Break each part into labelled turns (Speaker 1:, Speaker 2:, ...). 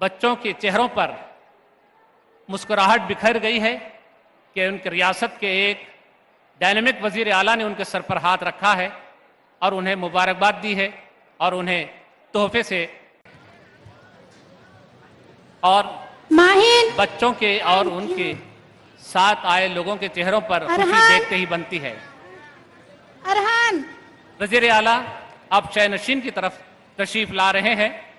Speaker 1: बच्चों के चेहरों पर मुस्कुराहट बिखर गई है कि उनकी रियासत के एक डायनेमिक वजीर आला ने उनके सर पर हाथ रखा है और उन्हें मुबारकबाद दी है और उन्हें तोहफे से और
Speaker 2: माहिन
Speaker 1: बच्चों के और उनके साथ आए लोगों के चेहरों पर खुशी
Speaker 2: अरहान।
Speaker 1: देखते ही बनती है।
Speaker 2: अरहान,
Speaker 1: वजीर आला आप शय नशीन की तरफ तशरीफ ला रहे हैं।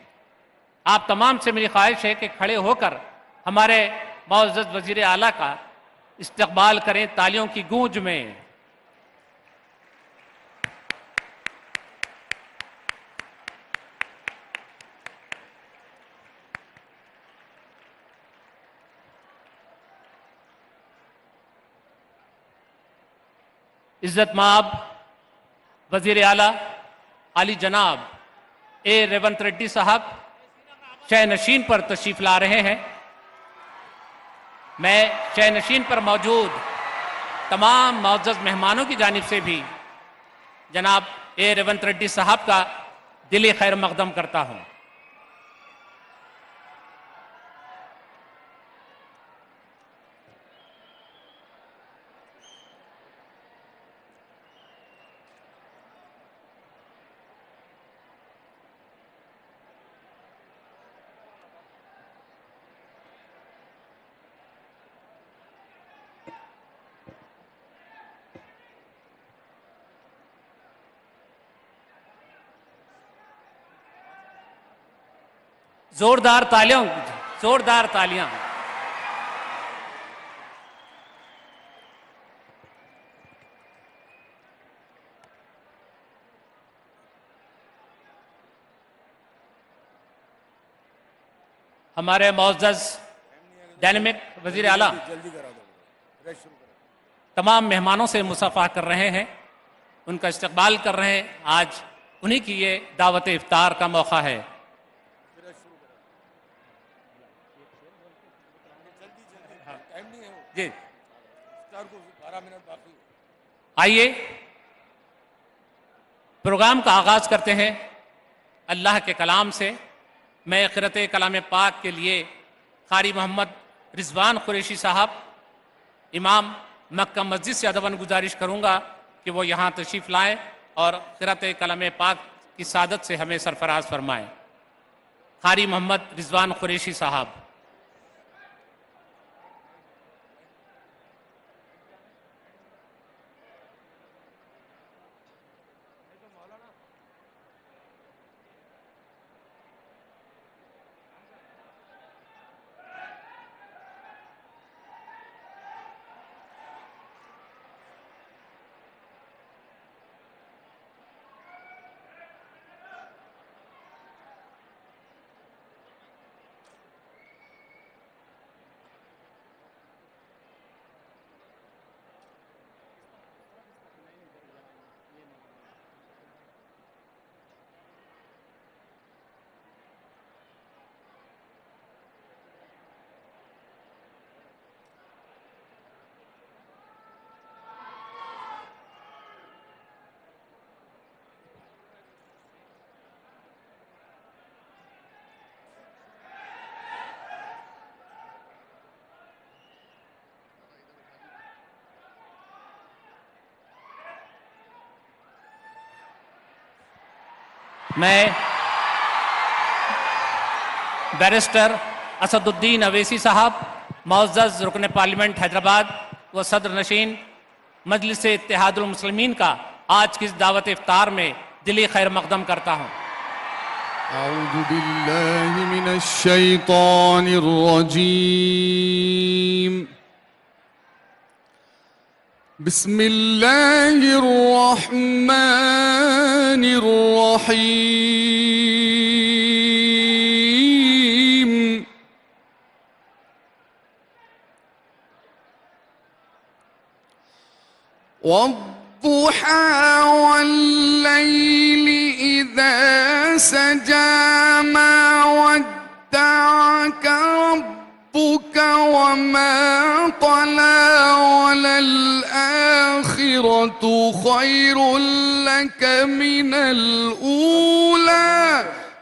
Speaker 1: आप तमाम से मेरी ख्वाहिश है कि खड़े होकर हमारे मुअज़्ज़ज़ वजीर आला का इस्तकबाल करें तालियों की गूंज में। इज्जत माब वजीर आला आली जनाब ए रेवंत रेड्डी साहब शय नशीन पर तशरीफ ला रहे हैं। मैं शय नशीन पर मौजूद तमाम मुअज़्ज़ज़ मेहमानों की जानिब से भी जनाब ए रेवंत रेड्डी साहब का दिली खैर मकदम करता हूं। जोरदार तालियां, जोरदार तालियां। हमारे मुअज़्ज़ज़ डायनेमिक वजीर आला तमाम मेहमानों से मुसाफा कर रहे हैं, उनका इस्तकबाल कर रहे हैं। आज उन्हीं की ये दावत इफ्तार का मौका है। जी आइए प्रोग्राम का आगाज करते हैं अल्लाह के कलाम से। मैं क़िरात कलाम पाक के लिए कारी मोहम्मद रिजवान कुरैशी साहब इमाम मक्का मस्जिद से अदबन गुजारिश करूँगा कि वो यहाँ तशरीफ़ लाएँ और क़िरात कलाम पाक की सादत से हमें सरफराज फरमाएँ। कारी मोहम्मद रिजवान कुरैशी साहब। मैं बैरिस्टर असदुद्दीन अवैसी साहब मुअज़्ज़ज़ रुकन पार्लियामेंट हैदराबाद व सदर नशीन मजलिस इत्तेहादुल मुस्लिमीन का आज की इस दावत इफ्तार में दिली खैर मकदम करता हूँ।
Speaker 3: अऊज़ु बिल्लाहि मिनश शैतानिर रजीम। बिस्मिल्लाहिर रहमानिर रहीम। वद्दुहा वल्लैलि इज़ा सजा मा वद्दअक रब्बुक वमा क़ला वलल आखिरतु खैरुल लक मिनल ऊला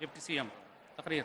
Speaker 1: डिप्टी सीएम तकरीर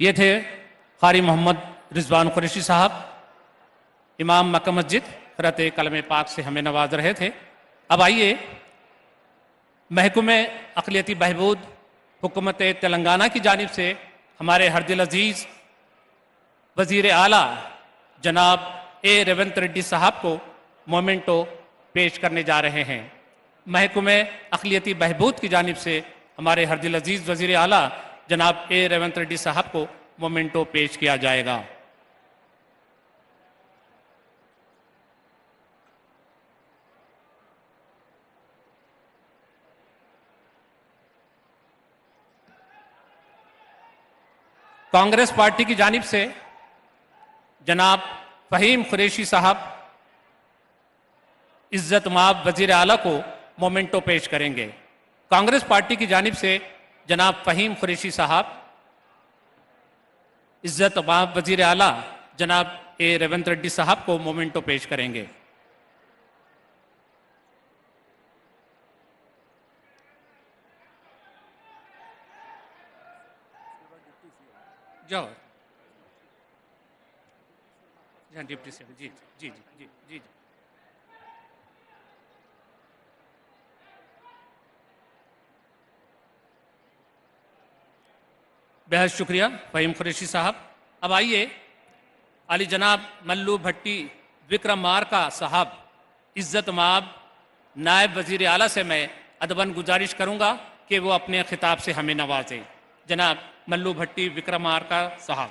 Speaker 1: ये थे कारी मोहम्मद रिजवान कुरैशी साहब, इमाम मक्का मस्जिद, क़िरात कलाम पाक से हमें नवाज रहे थे। अब आइए महकमे अक़लियती बहबूद हुकूमत तेलंगाना की जानिब से हमारे हरदिल अजीज़ वज़ीर आला जनाब ए रेवंत रेड्डी साहब को मोमेंटो पेश करने जा रहे हैं। महकमे अक़लियती बहबूद की जानिब से हमारे हरदिल अजीज़ वज़ीर आला जनाब ए रेवंत रेड्डी साहब को मोमेंटो पेश किया जाएगा। कांग्रेस पार्टी की जानिब से जनाब फ़हीम कुरैशी साहब इज़्ज़त माब वज़ीर आला को मोमेंटो पेश करेंगे। कांग्रेस पार्टी की जानिब से जनाब फ़हीम कुरैशी साहब इज़्ज़त माब वज़ीर आला जनाब ए रेवंत रेड्डी साहब को मोमेंटो पेश करेंगे। जाओ डिप्टी सीएम जी जी जी जी जी जी। बेहद शुक्रिया फ़हीम कुरैशी साहब। अब आइए अली जनाब मल्लू भट्टी विक्रम मारका साहब इज़्ज़त माब नायब वज़ीर आला से मैं अदबन गुजारिश करूँगा कि वो अपने खिताब से हमें नवाजें। जनाब मल्लू भट्टी विक्रम मारका साहब।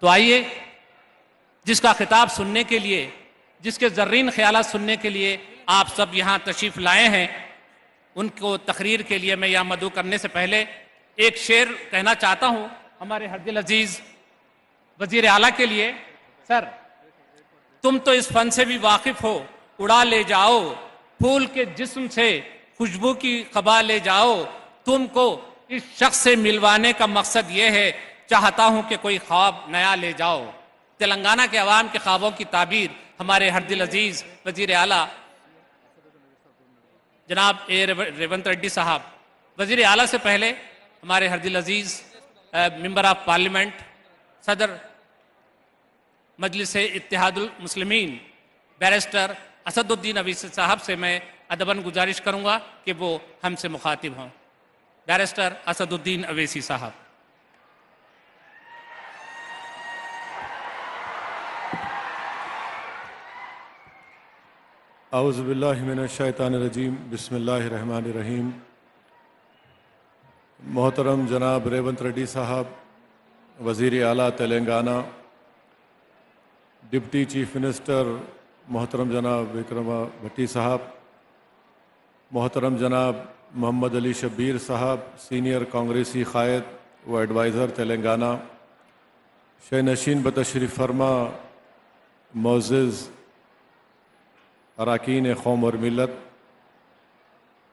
Speaker 1: तो आइए जिसका खिताब सुनने के लिए, जिसके ज़र्रीन ख्यालात सुनने के लिए आप सब यहाँ तशरीफ़ लाए हैं, उनको तकरीर के लिए मैं यहाँ मदऊ करने से पहले एक शेर कहना चाहता हूँ हमारे हरदिल अजीज़ वज़ीर आला के लिए। सर, तुम तो इस फ़न से भी वाकिफ़ हो, उड़ा ले जाओ फूल के जिस्म से खुशबू की खबा ले जाओ। तुमको इस शख्स से मिलवाने का मकसद ये है, चाहता हूं कि कोई ख्वाब नया ले जाओ। तेलंगाना के अवाम के ख्वाबों की ताबीर हमारे हरदिल अजीज़ वज़ीर आला जनाब ए रेवंत रेड्डी साहब। वज़ीर आला से पहले हमारे हरदिल अजीज़ मेंबर ऑफ पार्लियामेंट, सदर मजलिस इत्तेहादुल मुस्लिमीन बैरिस्टर असदुद्दीन अवैसी साहब से मैं अदबन गुजारिश करूँगा कि वो हमसे मुखातिब हों। बैरिस्टर असदुद्दीन अवैसी साहब।
Speaker 4: औज़ु बिल्लाहि मिनश शैतानिर रजीम, बिस्मिल्लाहिर्रहमानिर रहीम। मोहतरम जनाब रेवंत रेड्डी साहब वज़ीर आला तेलंगाना, डिप्टी चीफ मिनिस्टर मोहतरम जनाब विक्रम भट्टी साहब, मोहतरम जनाब मोहम्मद अली शब्बीर साहब सीनियर कांग्रेसी क़ायद व एडवाइज़र तेलंगाना, शहनशीन बतशरीफ़ फरमा मोअज़्ज़ज़ अरकान कौम और मिलत,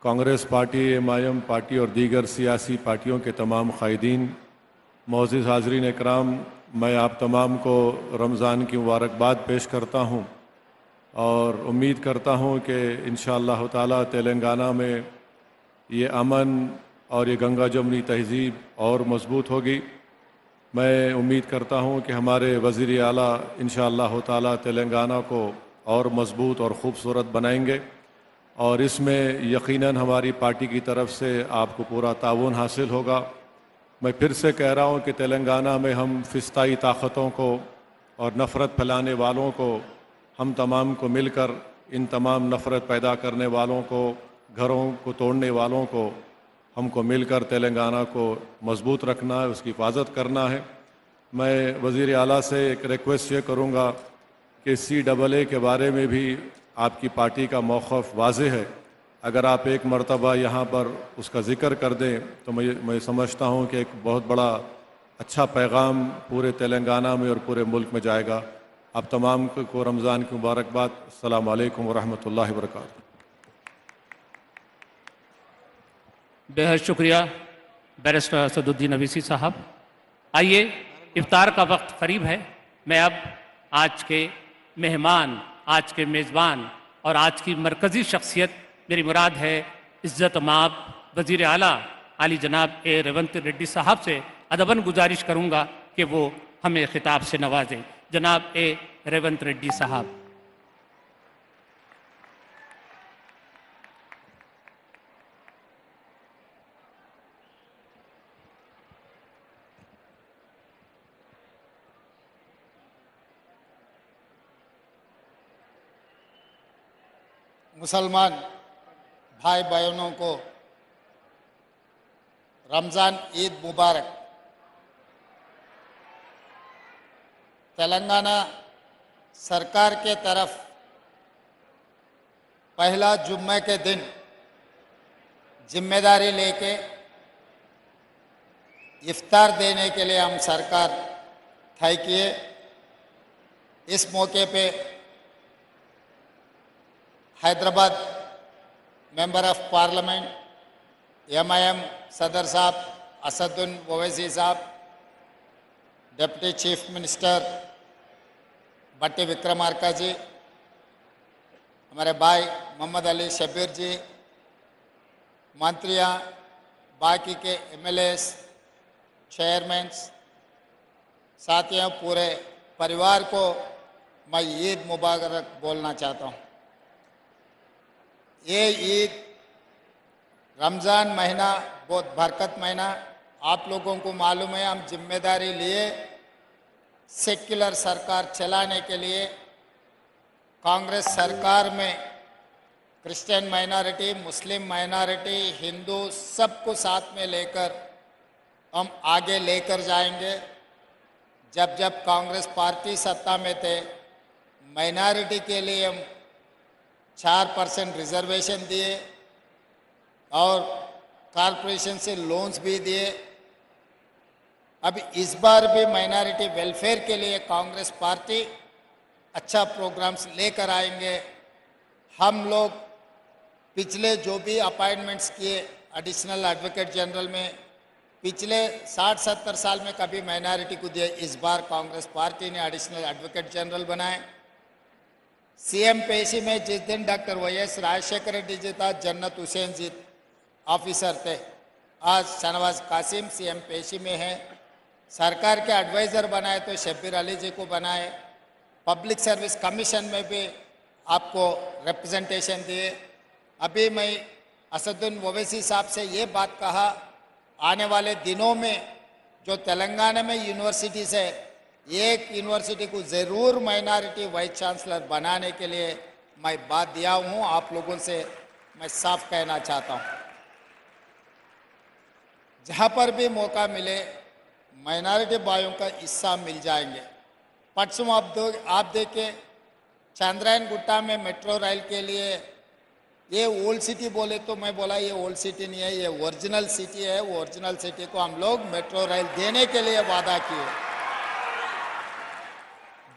Speaker 4: कांग्रेस पार्टी, एमआईएम पार्टी और दीगर सियासी पार्टियों के तमाम कायदीन, मोअज़्ज़ज़ हाज़रीन इकराम, मैं आप तमाम को रमज़ान की मुबारकबाद पेश करता हूँ और उम्मीद करता हूँ कि इंशाअल्लाह ताला तेलंगाना में ये अमन और ये गंगा जमुनी तहज़ीब और मज़बूत होगी। मैं उम्मीद करता हूँ कि हमारे वज़ीर आला इंशाअल्लाह ताला तेलंगाना को और मज़बूत और ख़ूबसूरत बनाएंगे और इसमें यकीनन हमारी पार्टी की तरफ से आपको पूरा ताउन हासिल होगा। मैं फिर से कह रहा हूँ कि तेलंगाना में हम फ़िस्ताई ताकतों को और नफ़रत फैलाने वालों को, हम तमाम को मिलकर इन तमाम नफ़रत पैदा करने वालों को, घरों को तोड़ने वालों को, हमको मिलकर तेलंगाना को मज़बूत रखना है, उसकी हिफाजत करना है। मैं वज़ीर आला से एक रिक्वेस्ट ये करूँगा कि CAA के बारे में भी आपकी पार्टी का मौक़िफ़ वाज़ेह है। अगर आप एक मरतबा यहाँ पर उसका ज़िक्र कर दें तो मैं समझता हूँ कि एक बहुत बड़ा अच्छा पैगाम पूरे तेलंगाना में और पूरे मुल्क में जाएगा। आप तमाम को रमज़ान की मुबारकबाद। अस्सलामु अलैकुम वरहमतुल्लाहि वबरकातुहू।
Speaker 1: बेहद शुक्रिया बैरिस्टर असदुद्दीन अवीसी साहब। आइए, इफ्तार का वक्त करीब है। मैं अब आज के मेहमान, आज के मेज़बान और आज की मरकज़ी शख्सियत, मेरी मुराद है इज़्ज़त माब वज़ीर आला आली जनाब ए रेवंत रेड्डी साहब से अदबन गुजारिश करूँगा कि वो हमें खिताब से नवाजें। जनाब ए रेवंत रेड्डी साहब।
Speaker 5: मुसलमान भाई बहनों को रमज़ान ईद मुबारक। तेलंगाना सरकार के तरफ पहला जुम्मे के दिन जिम्मेदारी लेके इफ्तार देने के लिए हम सरकार तय किए। इस मौके पे Hyderabad member of parliament MIM सदर साहब असदुद्दीन ओवैसी साहब, डिप्टी चीफ मिनिस्टर भट्टी विक्रमार्का जी, हमारे भाई मोहम्मद अली शब्बीर जी, मंत्रियां, बाकी के MLAs, चेयरमैन्स, साथियों, पूरे परिवार को मैं ईद मुबारक बोलना चाहता हूँ। ये ईद रमज़ान महीना बहुत बरकत महीना, आप लोगों को मालूम है। हम जिम्मेदारी लिए सेक्युलर सरकार चलाने के लिए कांग्रेस सरकार में क्रिश्चियन माइनॉरिटी, मुस्लिम माइनॉरिटी, हिंदू सबको साथ में लेकर हम आगे लेकर जाएंगे। जब जब कांग्रेस पार्टी सत्ता में थे, माइनॉरिटी के लिए हम 4% रिजर्वेशन दिए और कॉरपोरेशन से लोन्स भी दिए। अब इस बार भी माइनॉरिटी वेलफेयर के लिए कांग्रेस पार्टी अच्छा प्रोग्राम्स लेकर आएंगे। हम लोग पिछले जो भी अपॉइंटमेंट्स किए एडिशनल एडवोकेट जनरल में, पिछले 60-70 साल में कभी माइनॉरिटी को दिए, इस बार कांग्रेस पार्टी ने एडिशनल एडवोकेट जनरल बनाए। CM पेशी में जिस दिन डॉक्टर YS राजशेखर रेड्डी जी था, जन्नत हुसैन जी ऑफिसर थे। आज शहनवाज कासिम CM पेशी में है। सरकार के एडवाइज़र बनाए तो शब्बीर अली जी को बनाए। पब्लिक सर्विस कमीशन में भी आपको रिप्रेजेंटेशन दिए। अभी मैं असदुद्दीन ओवैसी साहब से ये बात कहा, आने वाले दिनों में जो तेलंगाना में यूनिवर्सिटीज है, एक यूनिवर्सिटी को ज़रूर माइनॉरिटी वाइस चांसलर बनाने के लिए मैं बात दिया हूँ। आप लोगों से मैं साफ कहना चाहता हूँ, जहाँ पर भी मौका मिले माइनॉरिटी भाइयों का हिस्सा मिल जाएंगे। परसों आप देखें, चांद्रायन गुट्टा में मेट्रो रेल के लिए ये ओल्ड सिटी बोले तो मैं बोला ये ओल्ड सिटी नहीं है, ये ओरिजिनल सिटी है। वो ओरिजिनल सिटी को हम लोग मेट्रो रेल देने के लिए वादा किए।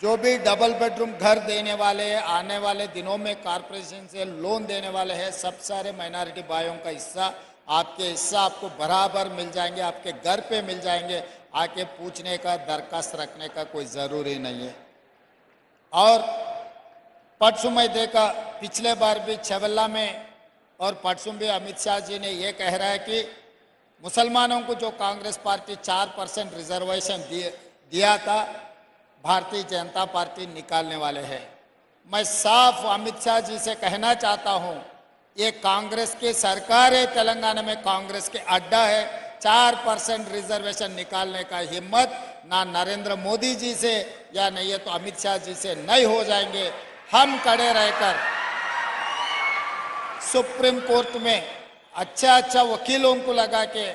Speaker 5: जो भी डबल बेडरूम घर देने वाले हैं, आने वाले दिनों में कॉरपोरेशन से लोन देने वाले हैं, सब सारे माइनॉरिटी भाइयों का हिस्सा आपके हिस्सा आपको बराबर मिल जाएंगे, आपके घर पे मिल जाएंगे, आके पूछने का दरखास्त रखने का कोई ज़रूरी नहीं है। और परसों मैं देखा, पिछले बार भी छबल्ला में और परसों भी अमित शाह जी ने ये कह रहा है कि मुसलमानों को जो कांग्रेस पार्टी 4% रिजर्वेशन दिया था, भारतीय जनता पार्टी निकालने वाले हैं। मैं साफ अमित शाह जी से कहना चाहता हूं, ये कांग्रेस की सरकार है, तेलंगाना में कांग्रेस के अड्डा है। 4% रिजर्वेशन निकालने का हिम्मत ना नरेंद्र मोदी जी से या नहीं है तो अमित शाह जी से नहीं हो जाएंगे। हम खड़े रहकर सुप्रीम कोर्ट में अच्छा वकीलों को लगा के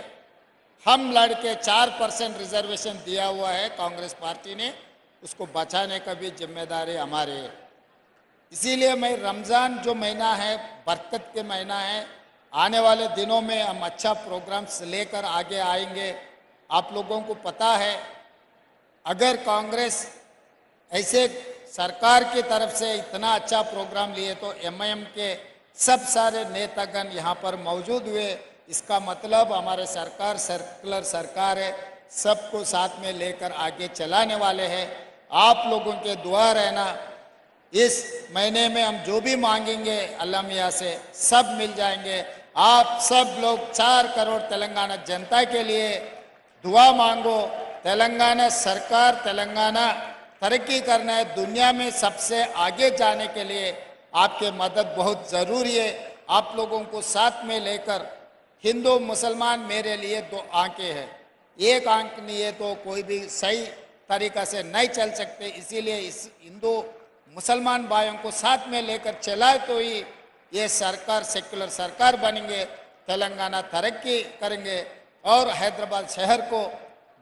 Speaker 5: हम लड़के 4% रिजर्वेशन दिया हुआ है कांग्रेस पार्टी ने, उसको बचाने का भी जिम्मेदारी हमारी है। इसीलिए मैं रमज़ान जो महीना है, बरकत के महीना है, आने वाले दिनों में हम अच्छा प्रोग्राम्स लेकर आगे आएंगे। आप लोगों को पता है, अगर कांग्रेस ऐसे सरकार की तरफ से इतना अच्छा प्रोग्राम लिए तो एमआईएम के सब सारे नेतागण यहाँ पर मौजूद हुए। इसका मतलब हमारे सरकार सर्कुलर सरकार है, सबको साथ में लेकर आगे चलाने वाले हैं। आप लोगों के दुआ रहना, इस महीने में हम जो भी मांगेंगे अल्लाह मियाँ से सब मिल जाएंगे। आप सब लोग 4 करोड़ तेलंगाना जनता के लिए दुआ मांगो। तेलंगाना सरकार, तेलंगाना तरक्की करना है, दुनिया में सबसे आगे जाने के लिए आपके मदद बहुत ज़रूरी है। आप लोगों को साथ में लेकर, हिंदू मुसलमान मेरे लिए 2 आंखें हैं, एक आंख नहीं है तो कोई भी सही तरीक़ा से नहीं चल सकते। इसीलिए इस हिंदू मुसलमान भाइयों को साथ में लेकर चलाए तो ही ये सरकार सेक्युलर सरकार बनेंगे, तेलंगाना तरक्की करेंगे और हैदराबाद शहर को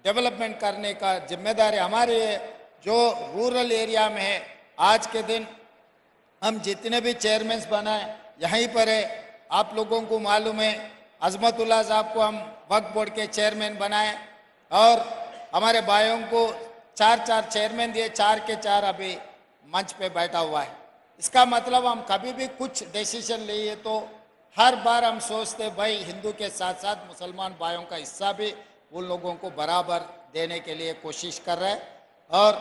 Speaker 5: डेवलपमेंट करने का जिम्मेदारी हमारी है। जो रूरल एरिया में है, आज के दिन हम जितने भी चेयरमैन बनाए यहीं पर है। आप लोगों को मालूम है, अजमतुल्लाह साहब को हम वक्फ बोर्ड के चेयरमैन बनाए और हमारे भाइयों को 4 चेयरमैन दिए, 4 के 4 अभी मंच पे बैठा हुआ है। इसका मतलब हम कभी भी कुछ डिसीजन लिए तो हर बार हम सोचते भाई हिंदू के साथ साथ मुसलमान भाइयों का हिस्सा भी उन लोगों को बराबर देने के लिए कोशिश कर रहे हैं। और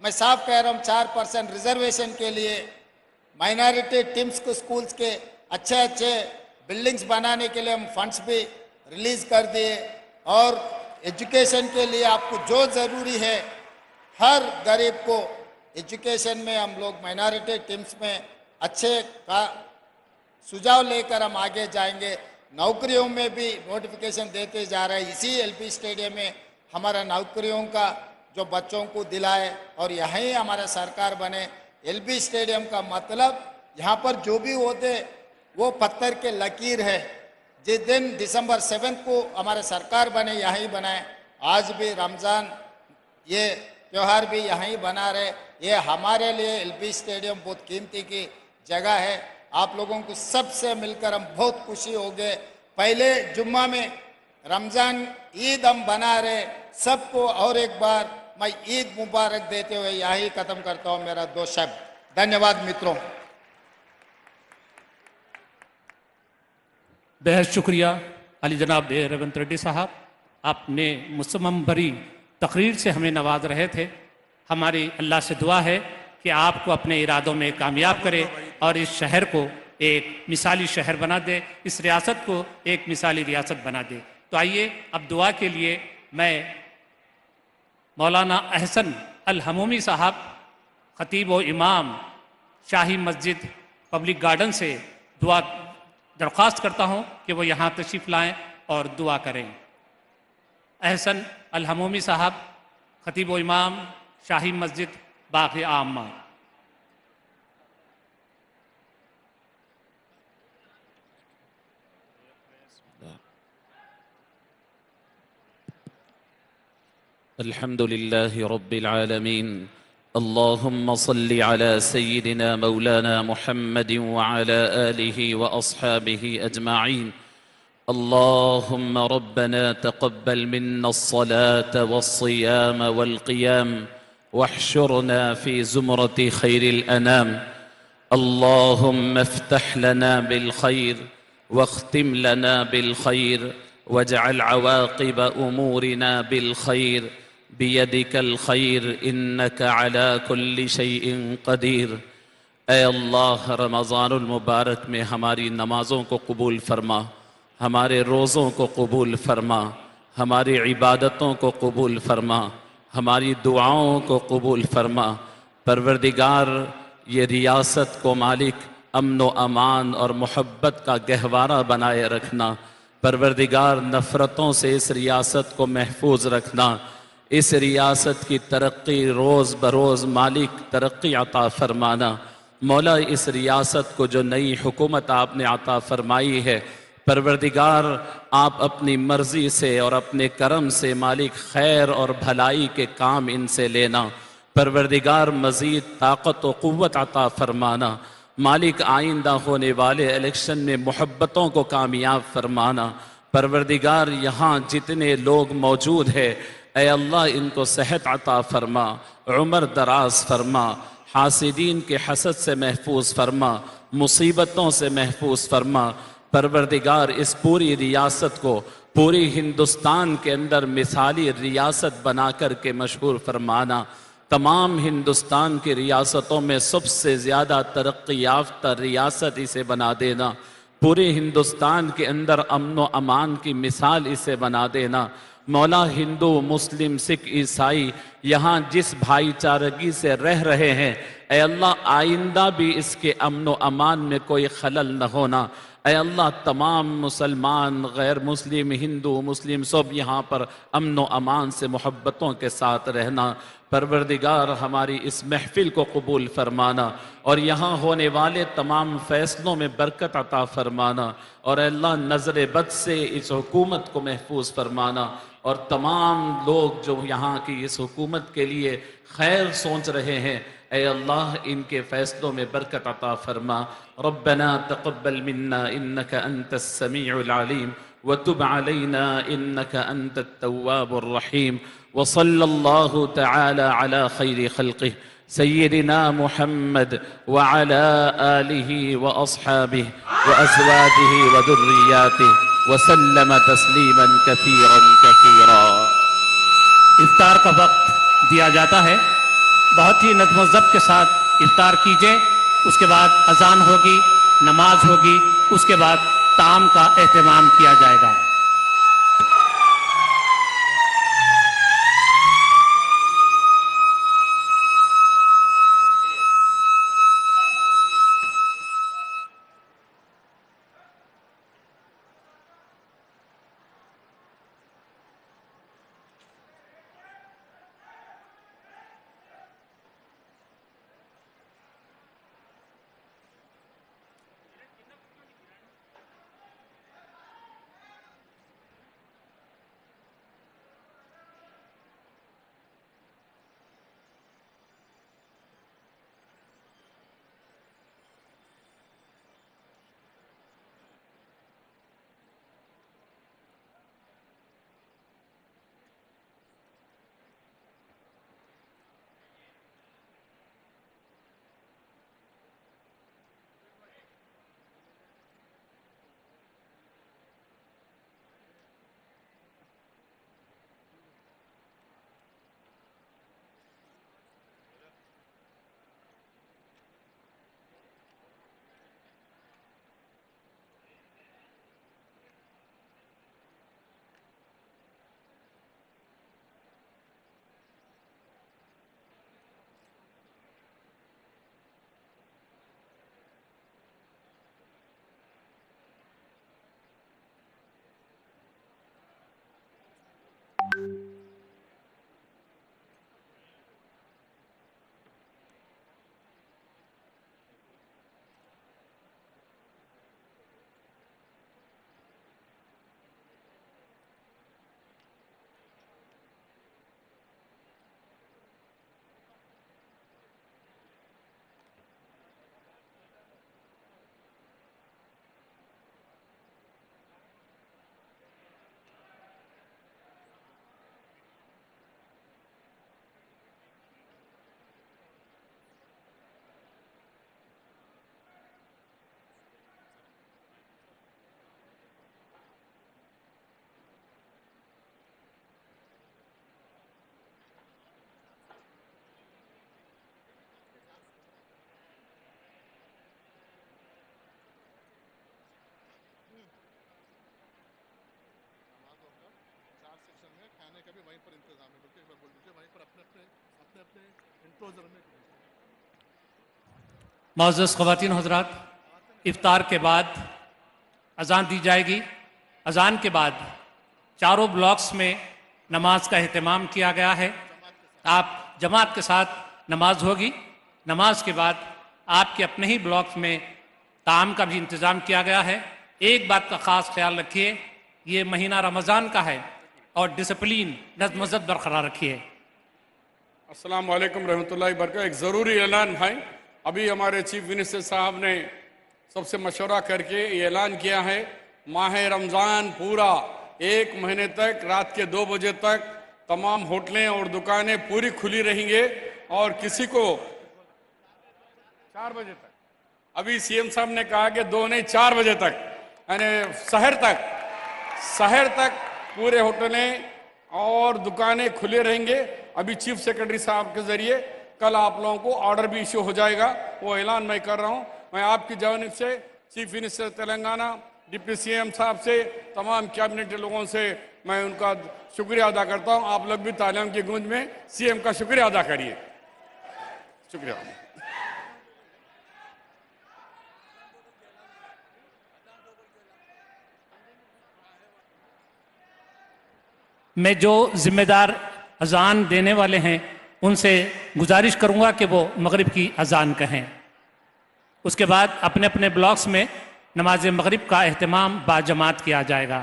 Speaker 5: मैं साफ कह रहा हूँ, 4% रिजर्वेशन के लिए माइनॉरिटी टीम्स को स्कूल्स के अच्छे बिल्डिंग्स बनाने के लिए हम फंड्स भी रिलीज कर दिए। और एजुकेशन के लिए आपको जो ज़रूरी है, हर गरीब को एजुकेशन में हम लोग माइनॉरिटी टीम्स में अच्छे का सुझाव लेकर हम आगे जाएंगे। नौकरियों में भी नोटिफिकेशन देते जा रहे हैं। इसी एलपी स्टेडियम में हमारा नौकरियों का जो बच्चों को दिलाए और यहीं हमारा सरकार बने। एलपी स्टेडियम का मतलब यहाँ पर जो भी होते वो पत्थर के लकीर है। जिस दिन दिसंबर 7 को हमारे सरकार बने यहीं बनाए, आज भी रमज़ान ये त्यौहार भी यहीं बना रहे। ये हमारे लिए एलपी स्टेडियम बहुत कीमती की जगह है। आप लोगों को सबसे मिलकर हम बहुत खुशी हो गए। पहले जुम्मा में रमज़ान ईद हम बना रहे सबको, और एक बार मैं ईद मुबारक देते हुए यही ख़त्म करता हूँ मेरा 2 शब्द। धन्यवाद मित्रों।
Speaker 1: बेहद शुक्रिया अली जनाब रेवंत रेड्डी साहब, आपने मुसम्मम भरी तकरीर से हमें नवाज रहे थे। हमारी अल्लाह से दुआ है कि आपको अपने इरादों में कामयाब करे और इस शहर को एक मिसाली शहर बना दे, इस रियासत को एक मिसाली रियासत बना दे। तो आइए अब दुआ के लिए मैं मौलाना अहसन अल हमूमी साहब, खतीब व इमाम शाही मस्जिद पब्लिक गार्डन से दुआ दरख्वास्त करता हूँ कि वो यहाँ तशरीफ़ लाएँ और दुआ करें। अहसन अल हमूमी साहब, खतीब व इमाम शाही मस्जिद बाक़ी आम्मा।
Speaker 6: अल्हम्दुलिल्लाहि रब्बिल आलमीन। अल्लाहुम्मा सल्लि अला सय्यिदिना मौलाना मुहम्मदिन व अला आलिहि व अस्हाबिहि अजमाइन। अल्लाहुम्मा रब्बना तक़ब्बल मिन्ना अस्सलाता वस्सियाम वल्क़ियाम वहशुरना फ़ी ज़ुमरति खैरिल अनाम। अल्लाहुम्मा इफ़्तह लना बिल खैर वख्तिम लना बिल खैर वजअल अवाक़िब उमूरिना बिल खैर बियदिकल खैर इन्नका अला कुल्लि शैइन क़दीर। ऐ अल्लाह, रमज़ानुल मुबारक में हमारी नमाज़ों को कबूल फरमा, हमारे रोज़ों को कबूल फरमा, हमारी इबादतों को कबूल फरमा, हमारी दुआओं को कबूल फरमा। परवरदिगार, ये रियासत को मालिक अमन व अमान और मोहब्बत का गहवारा बनाए रखना। परवरदिगार, नफ़रतों से इस रियासत को महफूज रखना। इस रियासत की तरक्की रोज़ बरोज़ मालिक तरक्की अता फरमाना। मौला, इस रियासत को जो नई हुकूमत आपने अता फरमाई है, परवरदिगार आप अपनी मर्ज़ी से और अपने करम से मालिक खैर और भलाई के काम इनसे लेना। परवरदिगार मज़ीद ताकत व क़ुव्वत अता फरमाना। मालिक आइंदा होने वाले इलेक्शन में मोहब्बतों को कामयाब फरमाना। परवरदिगार, यहाँ जितने लोग मौजूद हैं, ऐ अल्लाह इनको सेहत अता फरमा, उम्र दराज फरमा, हासिदीन के हसद से महफूज फरमा, मुसीबतों से महफूज फरमा। परवरदिगार, इस पूरी रियासत को पूरी हिंदुस्तान के अंदर मिसाली रियासत बना कर के मशहूर फरमाना। तमाम हिंदुस्तान की रियासतों में सबसे ज़्यादा तरक्की याफ्ता रियासत इसे बना देना। पूरे हिंदुस्तान के अंदर अमन व अमान की मिसाल इसे बना देना। मौला, हिंदू मुस्लिम सिख ईसाई यहाँ जिस भाईचारगी से रह रहे हैं, ऐ अल्लाह आइंदा भी इसके अमन व अमान में कोई खलल न होना। ऐ अल्लाह, तमाम मुसलमान गैर मुस्लिम हिंदू मुस्लिम सब यहाँ पर अमन व अमान से मोहब्बतों के साथ रहना। परवरदिगार, हमारी इस महफिल को कबूल फरमाना और यहाँ होने वाले तमाम फ़ैसलों में बरकत अता फरमाना। और अल्लाह, नज़र बद से इस हुकूमत को महफूज फरमाना और तमाम लोग जो यहाँ की इस हुकूमत के लिए खैर सोच रहे हैं, ऐ अल्लाह इनके फ़ैसलों में बरकत अता फरमा। रब्बना तक़ब्बल मिन्ना इन्नका अंतस समीउल अलीम व तुब अलैना इन्नका अंतत तव्वाबुर रहीम। व सल्लल्लाहु तआला अला खैरि खल्क़िह सय्यिदिना मुहम्मद व अला आलिहि व अस्हाबिहि व अज़वाजिहि व दुर्रियातिहि व सल्लम तस्लीमन कसीरन कसीरा।
Speaker 1: इफ्तार का वक्त दिया जाता है। बहुत ही नज़्म ज़ब्त के साथ इफ्तार कीजिए। उसके बाद अजान होगी, नमाज होगी, उसके बाद ताम का एहतमाम किया जाएगा। मुअज़्ज़ज़ ख़वातीन हज़रात, इफ्तार के बाद अज़ान दी जाएगी। अज़ान के बाद चारों ब्लॉक्स में नमाज का अहतमाम किया गया है। आप जमात के साथ नमाज होगी। नमाज के बाद आपके अपने ही ब्लॉक्स में ताम का भी इंतज़ाम किया गया है। एक बात का ख़ास ख्याल रखिए, ये महीना रमज़ान का है और डिसिप्लिन नज़्म ज़ब्त बरकरार रखिए।
Speaker 7: अस्सलाम वालेकुम रहमतुल्लाहि बरकातहू। एक ज़रूरी ऐलान भाई, अभी हमारे चीफ मिनिस्टर साहब ने सबसे मशवरा करके ये ऐलान किया है, माह रमज़ान पूरा 1 महीने तक रात के 2 बजे तक तमाम होटलें और दुकानें पूरी खुली रहेंगे और किसी को 4 बजे तक, अभी सीएम साहब ने कहा कि 2 नहीं 4 बजे तक, यानी शहर तक पूरे होटलें और दुकानें खुले रहेंगे। अभी चीफ सेक्रेटरी साहब के जरिए कल आप लोगों को ऑर्डर भी इश्यू हो जाएगा, वो ऐलान मैं कर रहा हूँ। मैं आपकी जानिब से chief minister Telangana, deputy CM साहब से, तमाम कैबिनेट लोगों से मैं उनका शुक्रिया अदा करता हूँ। आप लोग भी तालियों की गूंज में सीएम का शुक्रिया अदा करिए। शुक्रिया।
Speaker 1: मैं जो जिम्मेदार अज़ान देने वाले हैं उनसे गुजारिश करूंगा कि वो मगरिब की अज़ान कहें। उसके बाद अपने अपने ब्लॉक्स में नमाज मगरिब का एहतमाम बाजमात किया जाएगा।